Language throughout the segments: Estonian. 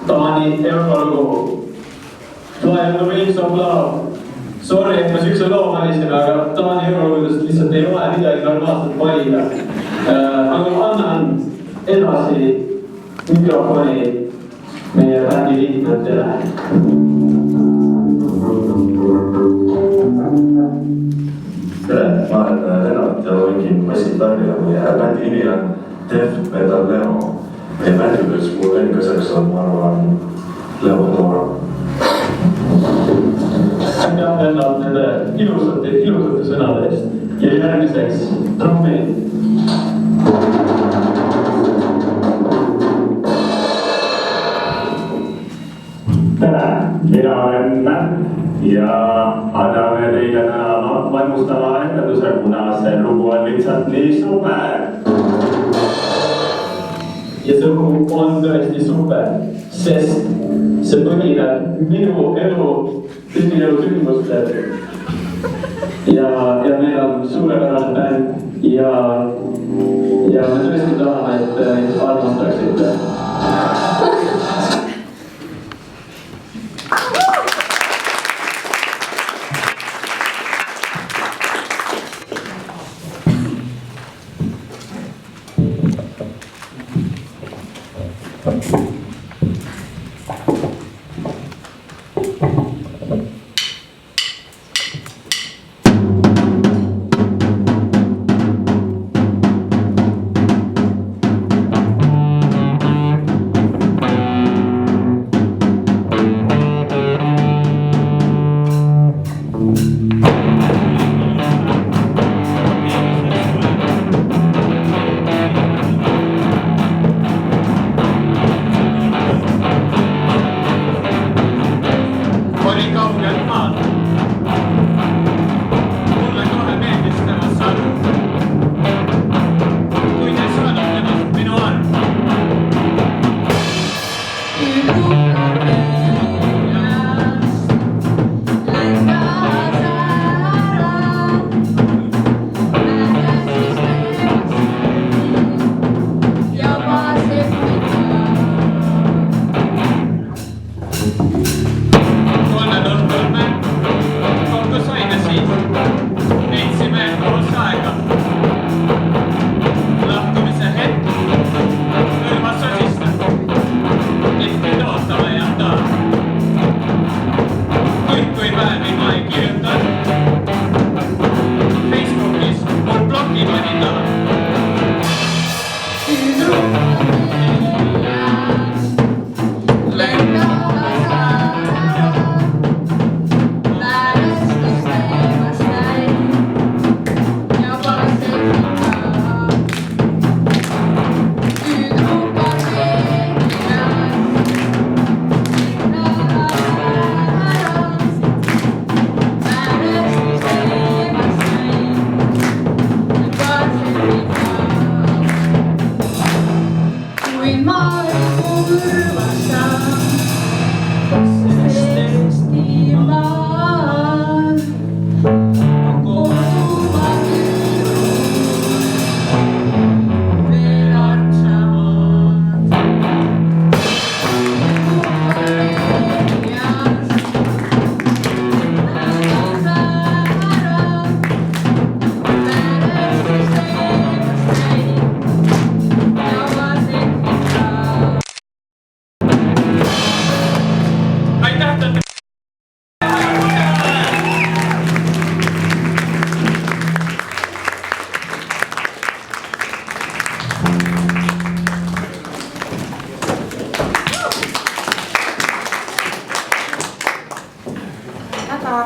Taani Eurolugu. Fly on the Wings of Love. Sorry, et ma sükse loo valisin, aga Taani Eurolugudest lihtsalt ei ole midagi normaalselt valida. Aga ma annan edasi mikrofoni meie bändi liikmetele. Tere, ma olen Lennart ja võin bassitarja. Meie bändi nimi on Death Metal Leo. Meie bändides mul vennikõseks on, ma arvan, Leo Toora. Aitäh Lennart nende ilusate sõnade eest ja järgmiseks trummi. Tere, mina olen Märt ja anname teile täna vaimustava etenduse, kuna see lugu on lihtsalt nii super. Ja see lugu on tõesti super, sest see põhineb minu elu sündmustel. Ja meil on suurepärane bänd ja me tõesti tahame, et neid armastaksite.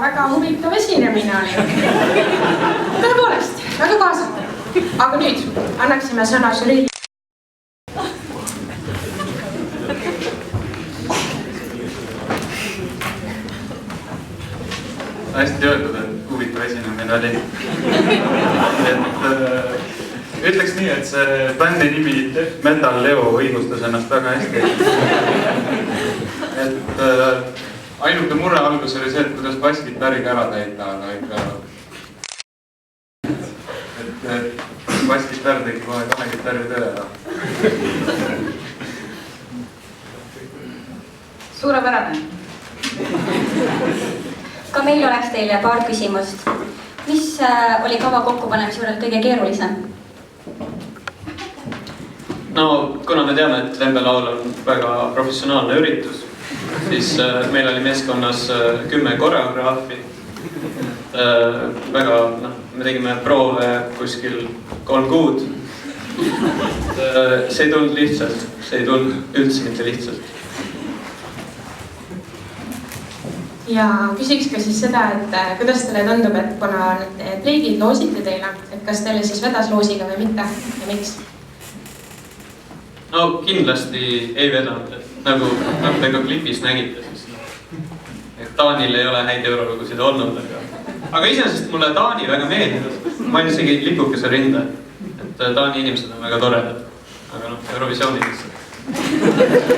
Väga huvitav esinemine oli. Tõepoolest, väga kaasatud. Aga nüüd annaksime sõna žürii. Hästi öeldud, et huvitav esinemine oli. Ütleks nii, et see bändi nimi Death Metal Leo õigustas ennast väga hästi. Ainuke murre algus oli see, et kuidas basskitarriga ära täita, aga ikka... Basskitarr tegi kohe 2 kitarri töö ära. Suurepärane. Ka meil oleks teile paar küsimust. Mis oli kava kokkupanemise juures kõige keerulisem? No, kuna me teame, et Lembelaul on väga professionaalne üritus, siis meil oli meeskonnas 10 koreograafi. Väga, me tegime proove kuskil 3 kuud. See ei tulnud lihtsalt, see ei tulnud üldse mitte lihtsalt. Ja küsiks ka siis seda, et kuidas teile tundub, et kuna pleidid loositi teile, et kas teile siis vedas loosiga või mitte ja miks? No kindlasti ei vedanud, nagu te ka klipis nägite, et Taanil ei ole häid eurolugusid olnud, aga iseenesest mulle Taani väga meeldib. Ma olen isegi lipukese rinda, et Taani inimesed on väga toredad, aga Eurovisiooni lihtsalt.